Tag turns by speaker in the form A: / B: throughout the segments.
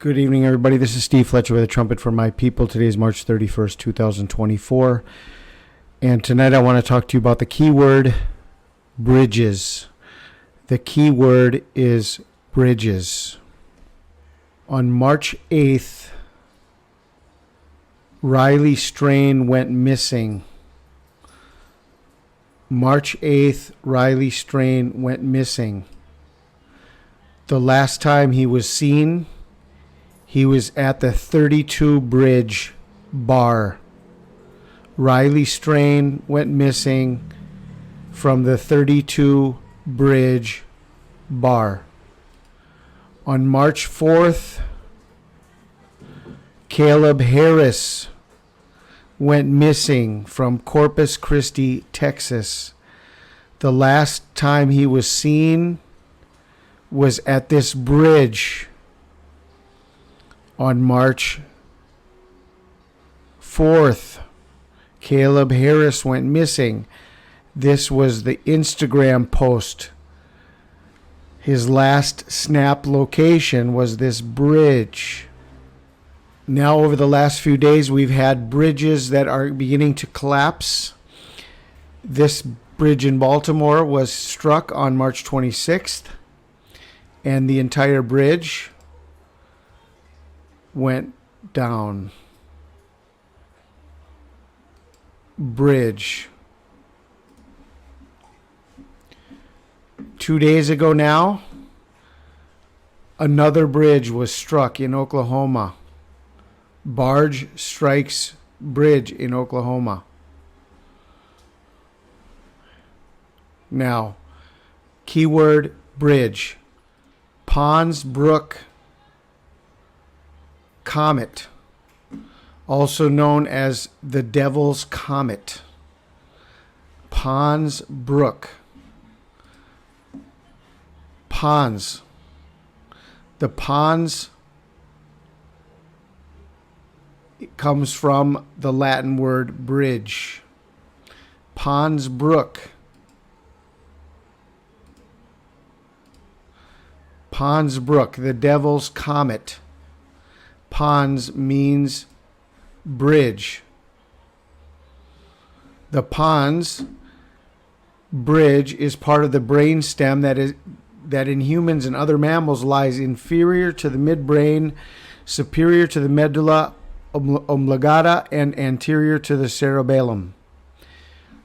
A: Good evening, everybody. This is Steve Fletcher with a trumpet for my people. Today is March 31st, 2024. And tonight I want to talk to you about the keyword bridges. The key word is bridges. On March 8th, Riley Strain went missing. March 8th, Riley Strain went missing. The last time he was seen, he was at the 32 Bridge bar. Riley Strain went missing from the 32 Bridge bar. On March 4th, Caleb Harris went missing from Corpus Christi, Texas. The last time he was seen was at this bridge on March 4th. Caleb Harris went missing. This was the Instagram post. His last snap location was this bridge. Now, over the last few days, we've had bridges that are beginning to collapse. This bridge in Baltimore was struck on March 26th, and the entire bridge went down. Bridge. 2 days ago now, another bridge was struck in Oklahoma. Barge strikes bridge in Oklahoma. Now, keyword bridge. Pons, BROOK, Comet, also known as the Devil's Comet. Pons, BROOK. Pons. The Pons comes from the Latin word bridge. Pons, BROOK. Pons, BROOK, the Devil's Comet. Pons means bridge. The Pons bridge is part of the brain stem that in humans and other mammals lies inferior to the midbrain, superior to the medulla oblongata, and anterior to the cerebellum.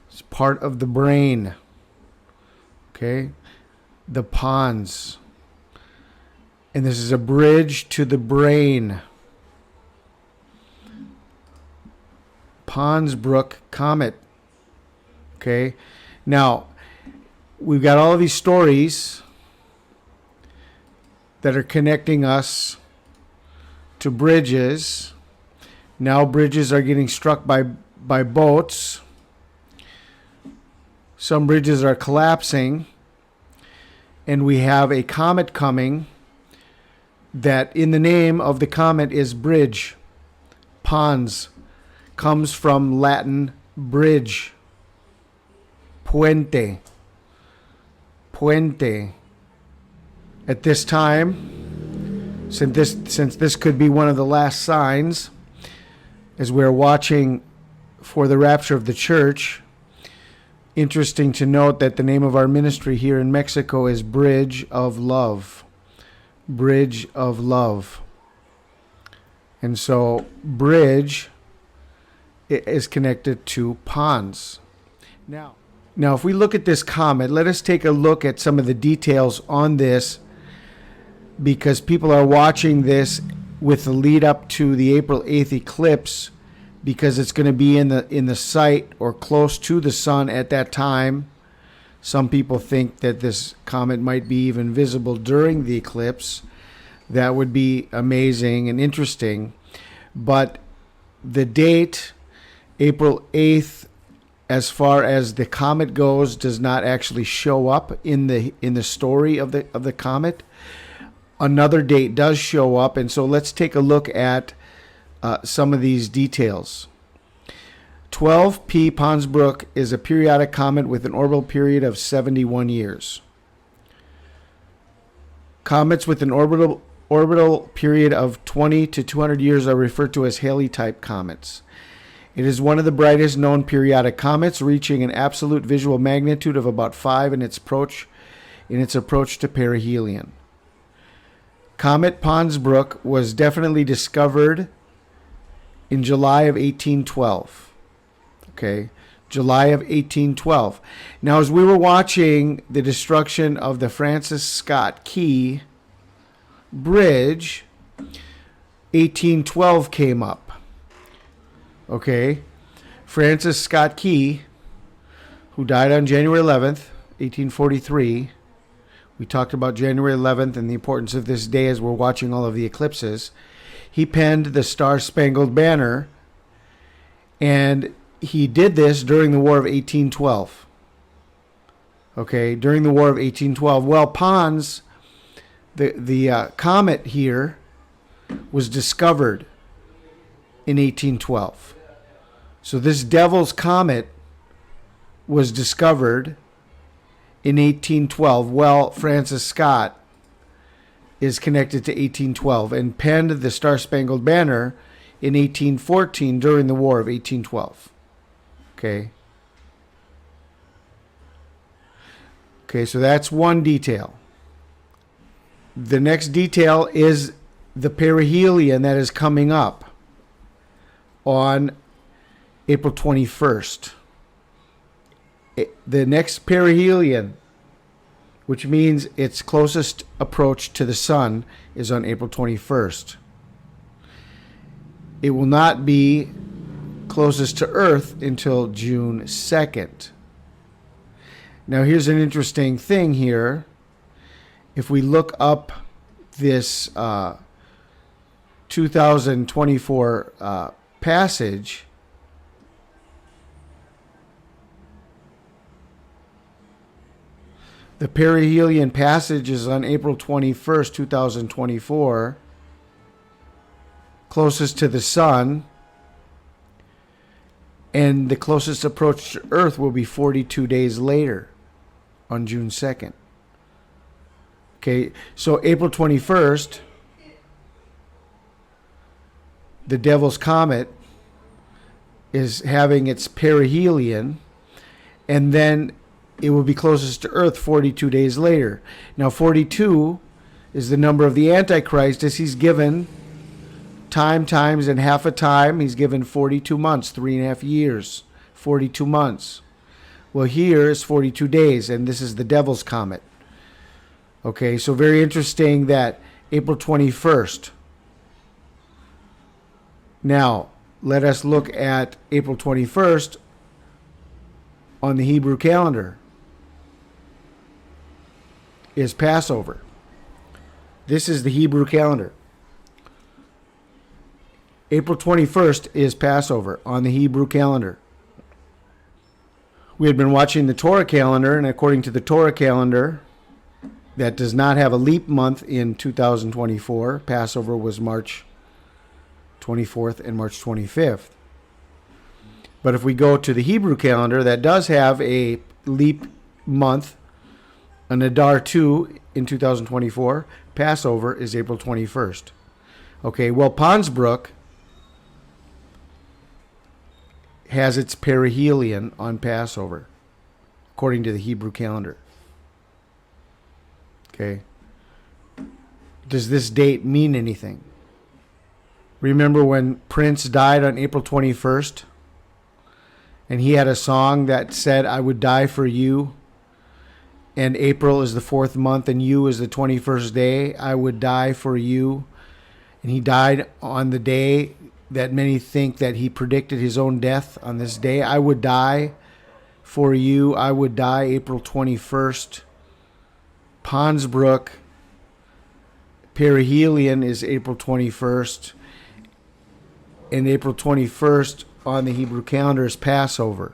A: It's part of the brain. Okay? The Pons. And this is a bridge to the brain. Pons, BROOK, Comet. Okay? Now, we've got all of these stories that are connecting us to bridges. Now bridges are getting struck by boats. Some bridges are collapsing. And we have a comet coming that in the name of the comet is bridge. Pons comes from Latin bridge. Puente. Puente. At this time, since this could be one of the last signs, as we're watching for the rapture of the church, interesting to note that the name of our ministry here in Mexico is Bridge of Love. Bridge of Love. And so bridge is connected to Pons. Now, if we look at this comet, let us take a look at some of the details on this, because people are watching this with the lead up to the April 8th eclipse, because it's going to be in the sight or close to the sun at that time. Some people think that this comet might be even visible during the eclipse. That would be amazing and interesting. But the date, April 8th, as far as the comet goes, does not actually show up in the story of the comet. Another date does show up, and so let's take a look at some of these details. 12P Pons BROOK is a periodic comet with an orbital period of 71 years. Comets with an orbital orbital period of 20 to 200 years are referred to as Halley-type comets. It is one of the brightest known periodic comets, reaching an absolute visual magnitude of about 5 in its approach to perihelion. Comet Pons BROOK was definitely discovered in July of 1812. Okay, July of 1812. Now, as we were watching the destruction of the Francis Scott Key Bridge, 1812 came up. Okay, Francis Scott Key, who died on January 11th, 1843. We talked about January 11th and the importance of this day as we're watching all of the eclipses. He penned the Star-Spangled Banner, and he did this during the War of 1812. Okay, during the War of 1812. Well, Pons, the comet here, was discovered in 1812. So this Devil's Comet was discovered in 1812. Well, Francis Scott is connected to 1812 and penned the Star-Spangled Banner in 1814 during the War of 1812. Okay. Okay, so that's one detail. The next detail is the perihelion that is coming up on April 21st. The next perihelion, which means its closest approach to the sun, is on April 21st. It will not be closest to Earth until June 2nd. Now, here's an interesting thing here. If we look up this 2024 passage, the perihelion passage is on April 21st, 2024, closest to the sun, and the closest approach to Earth will be 42 days later on June 2nd. Okay, so April 21st, the Devil's Comet is having its perihelion, and then it will be closest to Earth 42 days later. Now, 42 is the number of the Antichrist, as he's given times and half a time. He's given 42 months, 3.5 years, 42 months. Well, here is 42 days, and this is the Devil's Comet. Okay, so very interesting that April 21st. Now, let us look at April 21st on the Hebrew calendar. Is Passover. This is the Hebrew calendar. April 21st is Passover on the Hebrew calendar. We had been watching the Torah calendar, and according to the Torah calendar, that does not have a leap month in 2024. Passover was March 24th and March 25th. But if we go to the Hebrew calendar, that does have a leap month, an Adar 2 in 2024. Passover is April 21st. Okay, well, Pons BROOK has its perihelion on Passover, according to the Hebrew calendar. Okay. Does this date mean anything? Remember when Prince died on April 21st? And he had a song that said, "I would die for you. And April is the 4th month, and you is the 21st day. I would die for you." And he died on the day that many think that he predicted his own death on this day. I would die for you. I would die April 21st. Pons BROOK, perihelion is April 21st. And April 21st on the Hebrew calendar is Passover.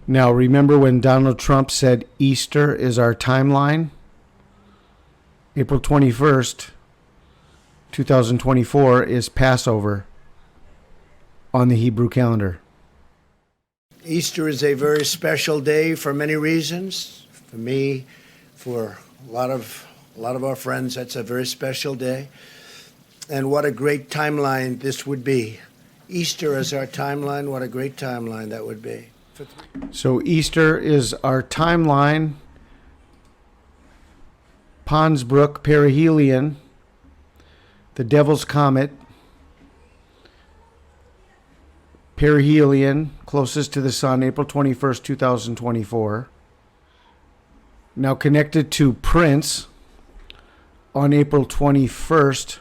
A: Now, remember when Donald Trump said Easter is our timeline? April 21st, 2024 is Passover on the Hebrew calendar.
B: Easter is a very special day for many reasons. For me, for a lot of A lot of our friends, that's a very special day. And what a great timeline this would be. Easter as our timeline, what a great timeline that would be.
A: So Easter is our timeline. Pons, BROOK, perihelion, the Devil's Comet, perihelion, closest to the sun, April 21st, 2024. Now connected to Prince on April 21st.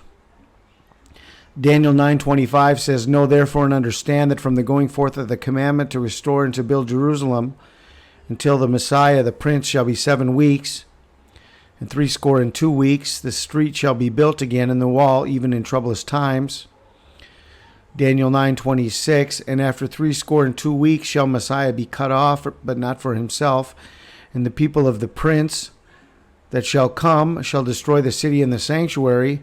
A: Daniel 9:25 says, "Know therefore and understand that from the going forth of the commandment to restore and to build Jerusalem until the Messiah, the Prince, shall be 7 weeks, and 62 weeks, the street shall be built again, and the wall, even in troublous times." Daniel 9:26, "And after 62 weeks shall Messiah be cut off, but not for himself, and the people of the Prince that shall come shall destroy the city and the sanctuary,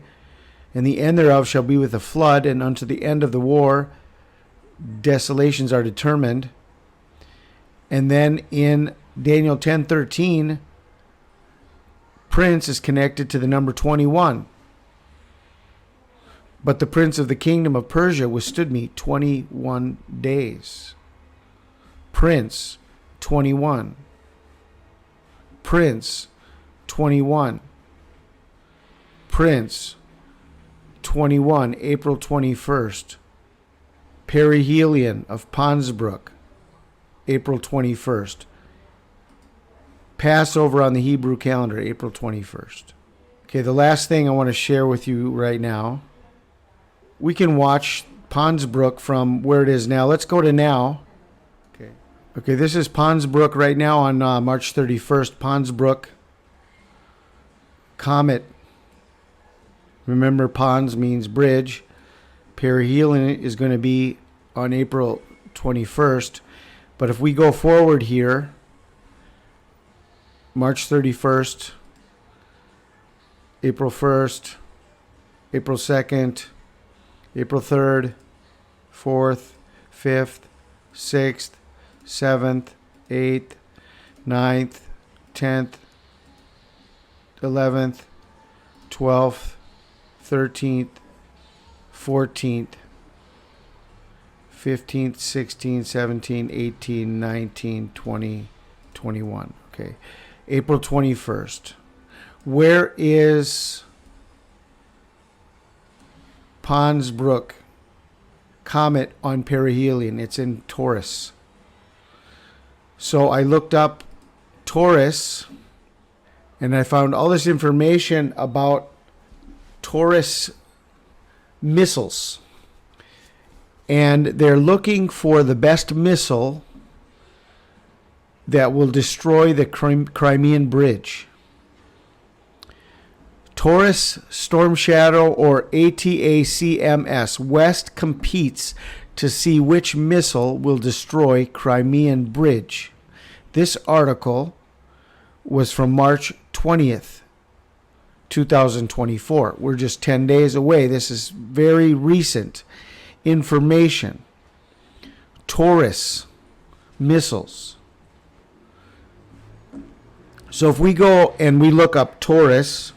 A: and the end thereof shall be with a flood, and unto the end of the war desolations are determined." And then in Daniel 10:13, Prince is connected to the number 21. "But the prince of the kingdom of Persia withstood me 21 days. Prince, 21. Prince, 21. Prince, 21, April 21st. Perihelion of Pons, BROOK, April 21st. Passover on the Hebrew calendar, April 21st. Okay, the last thing I want to share with you right now. We can watch Pons, BROOK from where it is now. Let's go to now. Okay, this is Pons, BROOK right now on March 31st. Pons, BROOK, Comet. Remember, Pons means bridge. Perihelion is going to be on April 21st. But if we go forward here, March 31st, April 1st, April 2nd, April 3rd, 4th, 5th, 6th, 7th, 8th, 9th, 10th, 11th, 12th, 13th, 14th, 15th, 16th, 17th, 18th, 19th, 20th, 21. Okay. April 21st. Where is Pons, BROOK, Comet on perihelion? It's in Taurus. So I looked up Taurus, and I found all this information about Taurus missiles. And they're looking for the best missile that will destroy the Crimean Bridge. Taurus Storm Shadow, or ATACMS, West competes to see which missile will destroy Crimean Bridge. This article was from March 20th, 2024. We're just 10 days away. This is very recent information. Taurus missiles. So if we go and we look up Taurus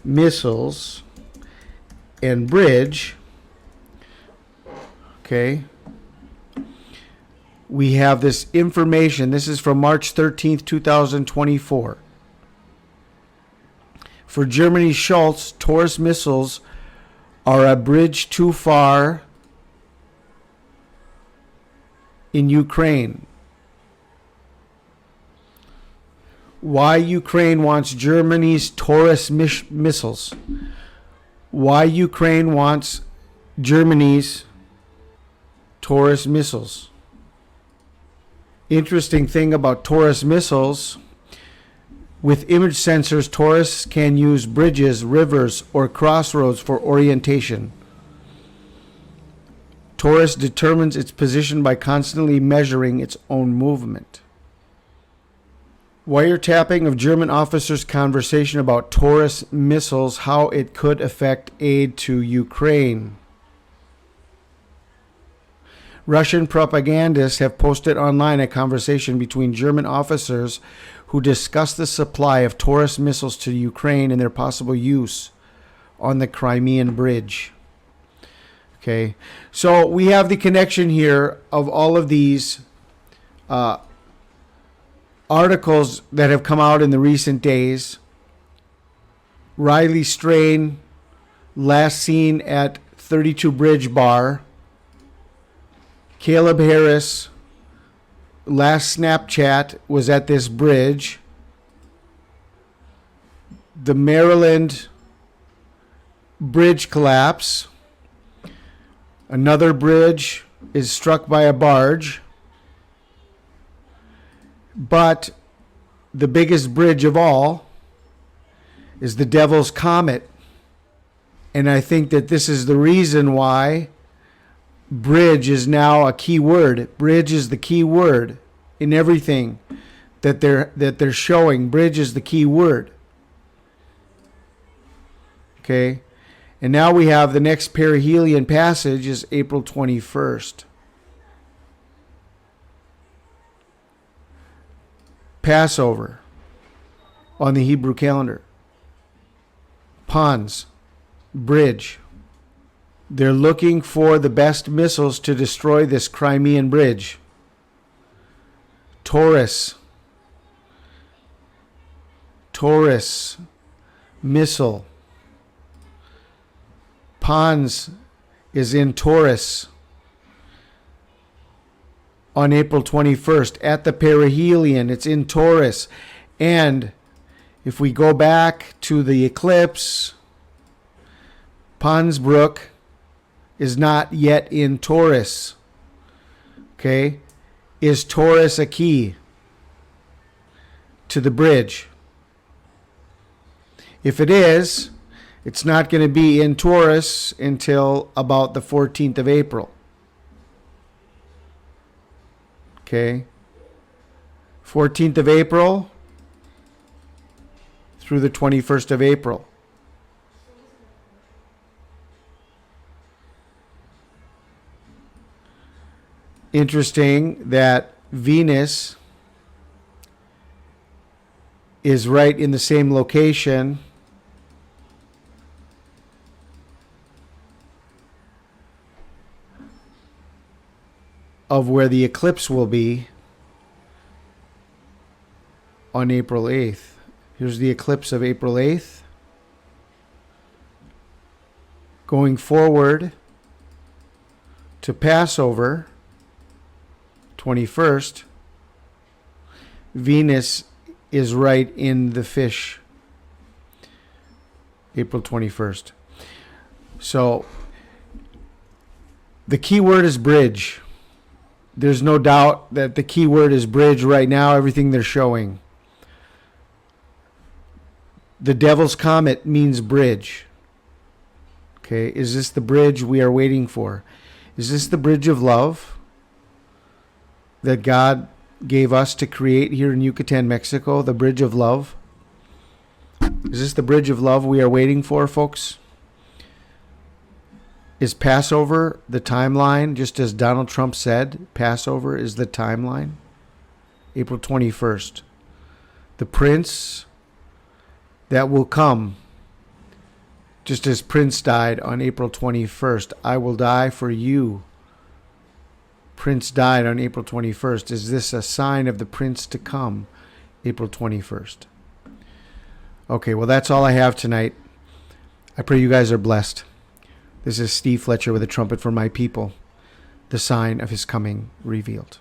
A: missiles and bridge, okay, we have this information. This is from March 13th, 2024. For Germany's Schultz, Taurus missiles are a bridge too far in Ukraine. Why Ukraine wants Germany's Taurus missiles. Why Ukraine wants Germany's Taurus missiles. Interesting thing about Taurus missiles, with image sensors, Taurus can use bridges, rivers, or crossroads for orientation. Taurus determines its position by constantly measuring its own movement. Wiretapping of German officers' conversation about Taurus missiles, how it could affect aid to Ukraine. Russian propagandists have posted online a conversation between German officers who discussed the supply of TAURUS missiles to Ukraine and their possible use on the Crimean Bridge. Okay, so we have the connection here of all of these articles that have come out in the recent days. Riley Strain, last seen at 32 Bridge Bar. Caleb Harris, last Snapchat was at this bridge. The Maryland bridge collapse. Another bridge is struck by a barge. But the biggest bridge of all is the Devil's Comet. And I think that this is the reason why bridge is now a key word. Bridge is the key word in everything that they're showing. Bridge is the key word. Okay? And now we have the next perihelion passage is April 21st. Passover on the Hebrew calendar. Pons, bridge. They're looking for the best missiles to destroy this Crimean bridge. TAURUS missile. Pons is in TAURUS on April 21st at the perihelion. It's in TAURUS. And if we go back to the eclipse, Pons BROOK is not yet in TAURUS. Okay? Is TAURUS a key to the bridge? If it is, it's not going to be in TAURUS until about the 14th of April. Okay? 14th of April through the 21st of April. Interesting that Venus is right in the same location of where the eclipse will be on April 8th. Here's the eclipse of April 8th. Going forward to Passover, 21st, Venus is right in the fish, April 21st. So the key word is bridge. There's no doubt that the key word is bridge right now, everything they're showing. The Devil's Comet means bridge. Okay, is this the bridge we are waiting for? Is this the bridge of love that God gave us to create here in Yucatan, Mexico? The bridge of love? Is this the bridge of love we are waiting for, folks? Is Passover the timeline, just as Donald Trump said? Passover is the timeline. April 21st. The prince that will come, just as Prince died on April 21st. I will die for you. Prince died on April 21st. Is this a sign of the prince to come? April 21st. Okay, well, that's all I have tonight. I pray you guys are blessed. This is Steve Fletcher with a trumpet for my people, the sign of his coming revealed.